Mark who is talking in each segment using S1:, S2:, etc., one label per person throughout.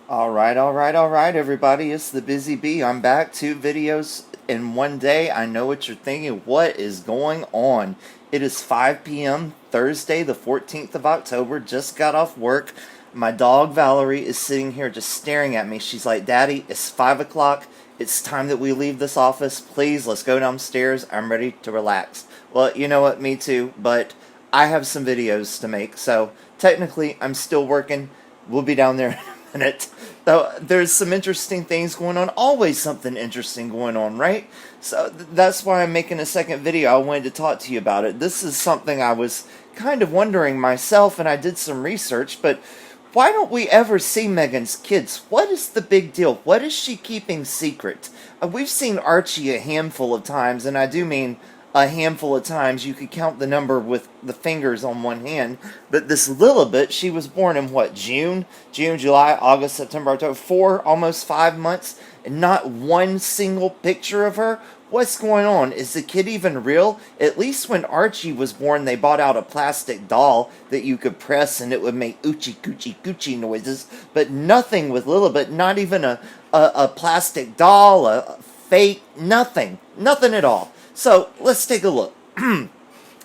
S1: All right, everybody. It's the Busy Bee. I'm back. 2 videos in one day. I know what you're thinking. What is going on? It is 5 p.m. Thursday, the 14th of October. Just got off work. My dog Valerie is sitting here just staring at me. She's like, Daddy, it's 5 o'clock. It's time that we leave this office. Please, let's go downstairs. I'm ready to relax. Well, you know what? Me too. But I have some videos to make. So technically, I'm still working. We'll be down there in a minute. Though there's some interesting things going on. Always something interesting going on, right? So that's why I'm making a second video. I wanted to talk to you about it. This is something I was kind of wondering myself, and I did some research, but why don't we ever see Meghan's kids? What is the big deal? What is she keeping secret? We've seen Archie a handful of times, and I do mean a handful of times. You could count the number with the fingers on one hand. But this Lilibet, she was born in what, June, July, August, September, October, almost 5 months, and not one single picture of her? What's going on? Is the kid even real? At least when Archie was born, they bought out a plastic doll that you could press and it would make oochie coochie coochie noises. But nothing with Lilibet, not even a plastic doll, a fake, nothing. Nothing at all. So, let's take a look.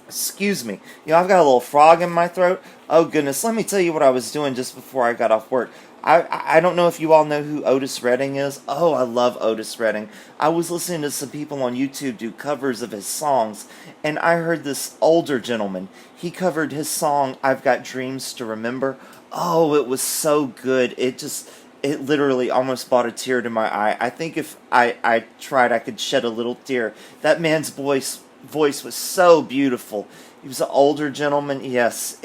S1: Excuse me. I've got a little frog in my throat. Oh, goodness. Let me tell you what I was doing just before I got off work. I don't know if you all know who Otis Redding is. Oh, I love Otis Redding. I was listening to some people on YouTube do covers of his songs, and I heard this older gentleman. He covered his song, I've Got Dreams to Remember. Oh, it was so good. It literally almost brought a tear to my eye. I think if I tried, I could shed a little tear. That man's voice was so beautiful. He was an older gentleman, yes,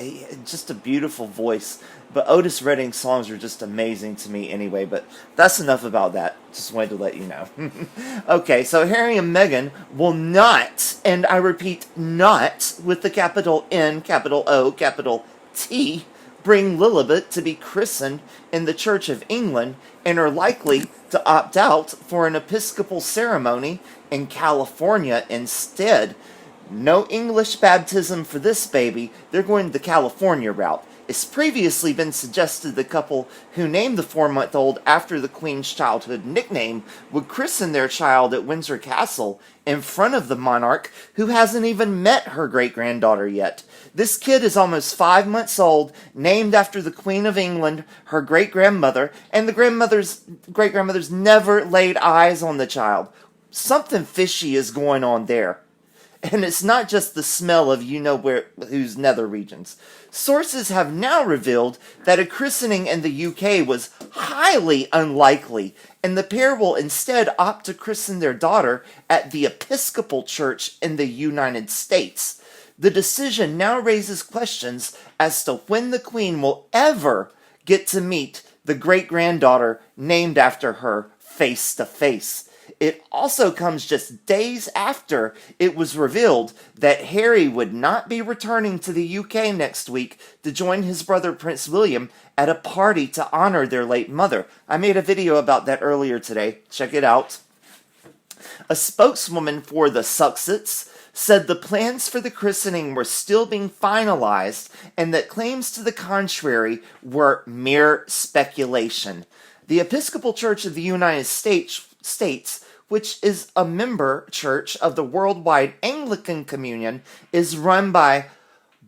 S1: just a beautiful voice. But Otis Redding's songs are just amazing to me anyway, but that's enough about that. Just wanted to let you know. Okay, so Harry and Meghan will not, and I repeat, not, with the capital N, capital O, capital T, bring Lilibet to be christened in the Church of England, and are likely to opt out for an Episcopal ceremony in California instead. No English baptism for this baby. They're going the California route. It's previously been suggested the couple who named the 4-month-old after the Queen's childhood nickname would christen their child at Windsor Castle in front of the monarch, who hasn't even met her great-granddaughter yet. This kid is almost 5 months old, named after the Queen of England, her great-grandmother, and the great-grandmother's never laid eyes on the child. Something fishy is going on there. And it's not just the smell of whose nether regions. Sources have now revealed that a christening in the UK was highly unlikely, and the pair will instead opt to christen their daughter at the Episcopal Church in the United States. The decision now raises questions as to when the Queen will ever get to meet the great-granddaughter named after her face to face. It also comes just days after it was revealed that Harry would not be returning to the UK next week to join his brother Prince William at a party to honor their late mother. I made a video about that earlier today. Check it out. A spokeswoman for the Sussex said the plans for the christening were still being finalized and that claims to the contrary were mere speculation. The Episcopal Church of the United States, which is a member church of the Worldwide Anglican Communion, is run by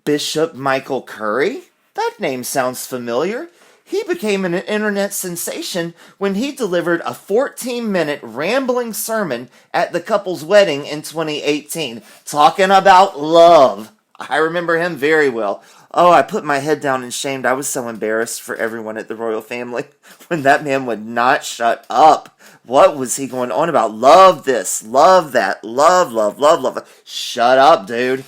S1: Bishop Michael Curry. That name sounds familiar. He became an internet sensation when he delivered a 14-minute rambling sermon at the couple's wedding in 2018, talking about love. I remember him very well. Oh, I put my head down in shame. I was so embarrassed for everyone at the royal family when that man would not shut up. What was he going on about? Love this, love that, love, love, love, love. Shut up, dude.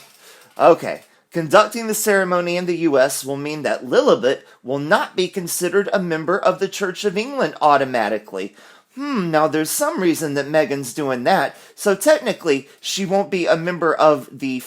S1: Okay. Conducting the ceremony in the U.S. will mean that Lilibet will not be considered a member of the Church of England automatically. Now there's some reason that Meghan's doing that, so technically she won't be a member of the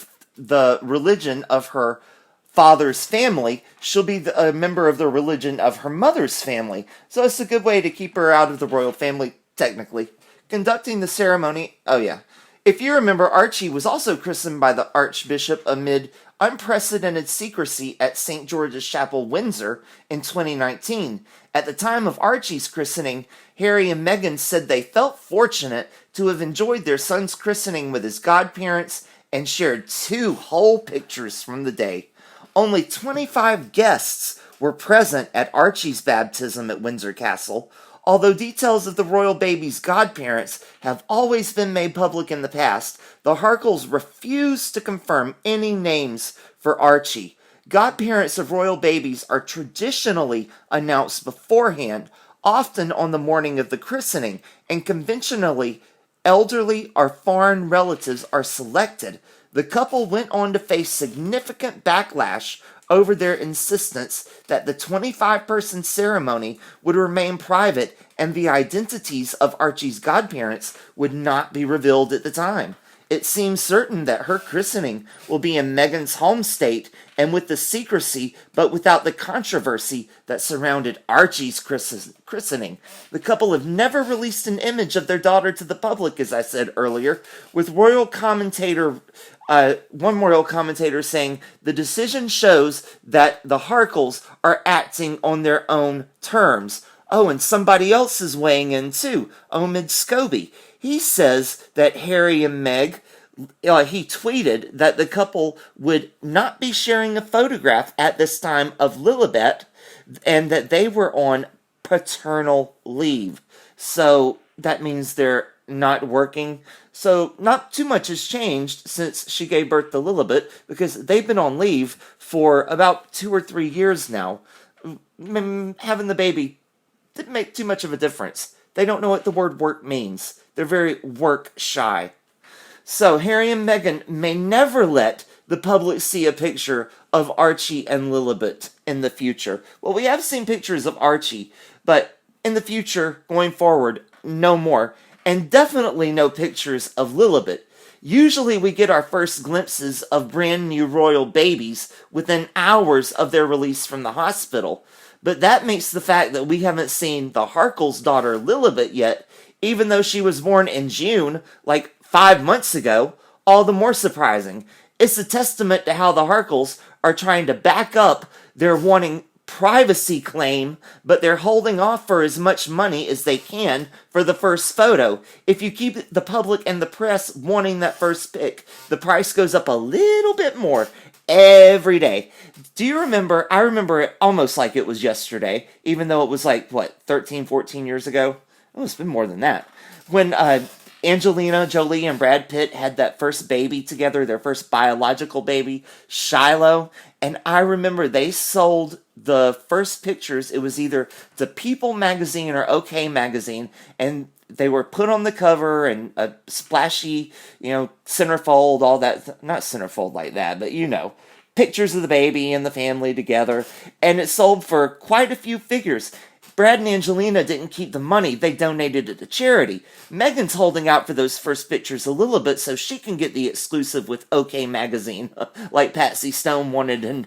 S1: religion of her father's family. She'll be a member of the religion of her mother's family, so it's a good way to keep her out of the royal family, technically. Conducting the ceremony, oh yeah. If you remember, Archie was also christened by the Archbishop amid unprecedented secrecy at St. George's Chapel, Windsor in 2019. At the time of Archie's christening, Harry and Meghan said they felt fortunate to have enjoyed their son's christening with his godparents and shared 2 whole pictures from the day. Only 25 guests were present at Archie's baptism at Windsor Castle, although details of the royal baby's godparents have always been made public in the past. The Markles refuse to confirm any names for Archie. Godparents of royal babies are traditionally announced beforehand, often on the morning of the christening, and conventionally, elderly or foreign relatives are selected. The couple went on to face significant backlash over their insistence that the 25-person ceremony would remain private and the identities of Archie's godparents would not be revealed at the time. It seems certain that her christening will be in Meghan's home state and with the secrecy, but without the controversy that surrounded Archie's christening. The couple have never released an image of their daughter to the public, as I said earlier, with one royal commentator saying, "The decision shows that the Markles are acting on their own terms." Oh, and somebody else is weighing in too, Omid Scobie. He says that Harry and Meg, he tweeted that the couple would not be sharing a photograph at this time of Lilibet and that they were on paternal leave. So that means they're not working. So not too much has changed since she gave birth to Lilibet because they've been on leave for about 2 or 3 years now. Having the baby didn't make too much of a difference. They don't know what the word work means. They're very work shy. So Harry and Meghan may never let the public see a picture of Archie and Lilibet in the future. Well, we have seen pictures of Archie, but in the future, going forward, no more. And definitely no pictures of Lilibet. Usually we get our first glimpses of brand new royal babies within hours of their release from the hospital. But that makes the fact that we haven't seen the Markle's daughter Lilibet yet, even though she was born in June, like 5 months ago, all the more surprising. It's a testament to how the Markles are trying to back up their wanting privacy claim, but they're holding off for as much money as they can for the first photo. If you keep the public and the press wanting that first pic, the price goes up a little bit more every day. Do you remember? I remember it almost like it was yesterday, even though it was like, 13, 14 years ago? Oh, it's been more than that. When Angelina Jolie and Brad Pitt had that first baby together, their first biological baby, Shiloh. And I remember they sold the first pictures. It was either the People magazine or OK magazine. And they were put on the cover and a splashy, centerfold, all that. Not centerfold like that, but pictures of the baby and the family together. And it sold for quite a few figures. Brad and Angelina didn't keep the money. They donated it to charity. Meghan's holding out for those first pictures a little bit so she can get the exclusive with OK Magazine, like Patsy Stone wanted in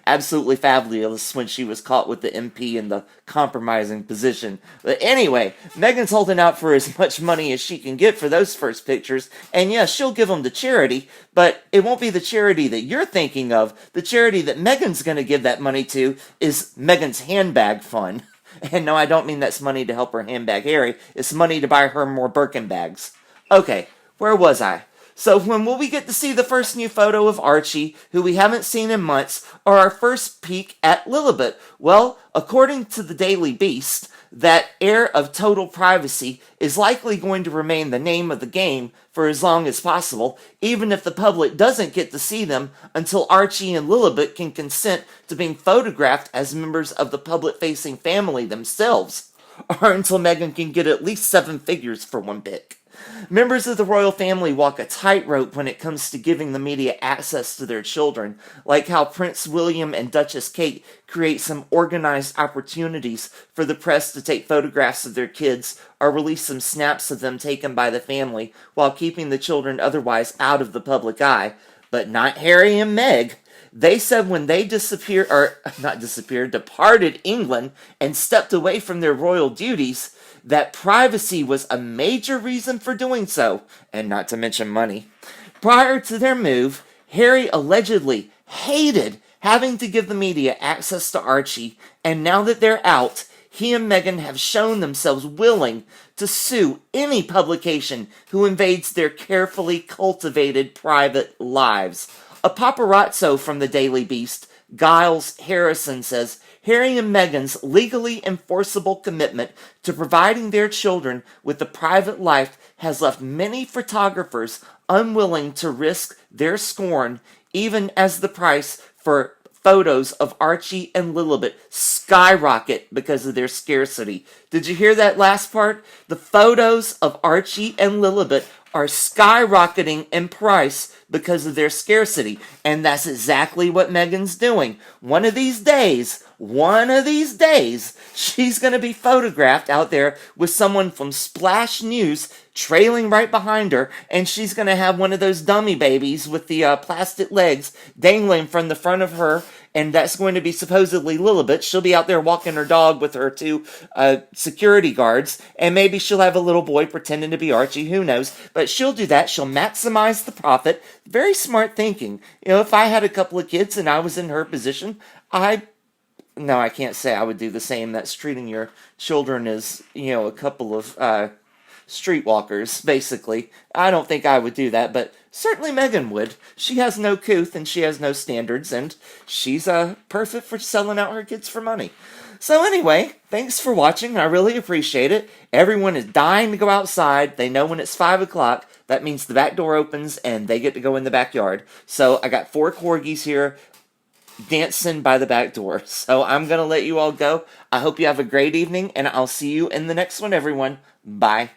S1: Absolutely Fabulous when she was caught with the MP in the compromising position. But anyway, Meghan's holding out for as much money as she can get for those first pictures, and yes, she'll give them to charity, but it won't be the charity that you're thinking of. The charity that Meghan's going to give that money to is Meghan's handbag fund. And no, I don't mean that's money to help her handbag Harry. It's money to buy her more Birkin bags. Okay, where was I? So when will we get to see the first new photo of Archie, who we haven't seen in months, or our first peek at Lilibet? Well, according to the Daily Beast, that air of total privacy is likely going to remain the name of the game for as long as possible, even if the public doesn't get to see them until Archie and Lilibet can consent to being photographed as members of the public-facing family themselves, or until Meghan can get at least 7 figures for one pic. Members of the royal family walk a tightrope when it comes to giving the media access to their children, like how Prince William and Duchess Kate create some organized opportunities for the press to take photographs of their kids or release some snaps of them taken by the family while keeping the children otherwise out of the public eye. But not Harry and Meg. They said when they departed England and stepped away from their royal duties, that privacy was a major reason for doing so, and not to mention money. Prior to their move, Harry allegedly hated having to give the media access to Archie, and now that they're out, he and Meghan have shown themselves willing to sue any publication who invades their carefully cultivated private lives. A paparazzo from the Daily Beast, Giles Harrison, says Harry and Meghan's legally enforceable commitment to providing their children with a private life has left many photographers unwilling to risk their scorn, even as the price for photos of Archie and Lilibet skyrocket because of their scarcity. Did you hear that last part? The photos of Archie and Lilibet are skyrocketing in price because of their scarcity. And that's exactly what Meghan's doing. One of these days, she's going to be photographed out there with someone from Splash News trailing right behind her, and she's going to have one of those dummy babies with the plastic legs dangling from the front of her, and that's going to be supposedly Lilibet. She'll be out there walking her dog with her two security guards, and maybe she'll have a little boy pretending to be Archie, who knows, but she'll do that. She'll maximize the profit. Very smart thinking. You know, if I had a couple of kids and I was in her position, no, I can't say I would do the same. That's treating your children as, you know, a couple of streetwalkers, basically. I don't think I would do that, but certainly Meghan would. She has no couth and she has no standards, and she's perfect for selling out her kids for money. So anyway, thanks for watching. I really appreciate it. Everyone is dying to go outside. They know when it's 5 o'clock, that means the back door opens and they get to go in the backyard. So I got 4 corgis here dancing by the back door. So I'm going to let you all go. I hope you have a great evening, and I'll see you in the next one, everyone. Bye.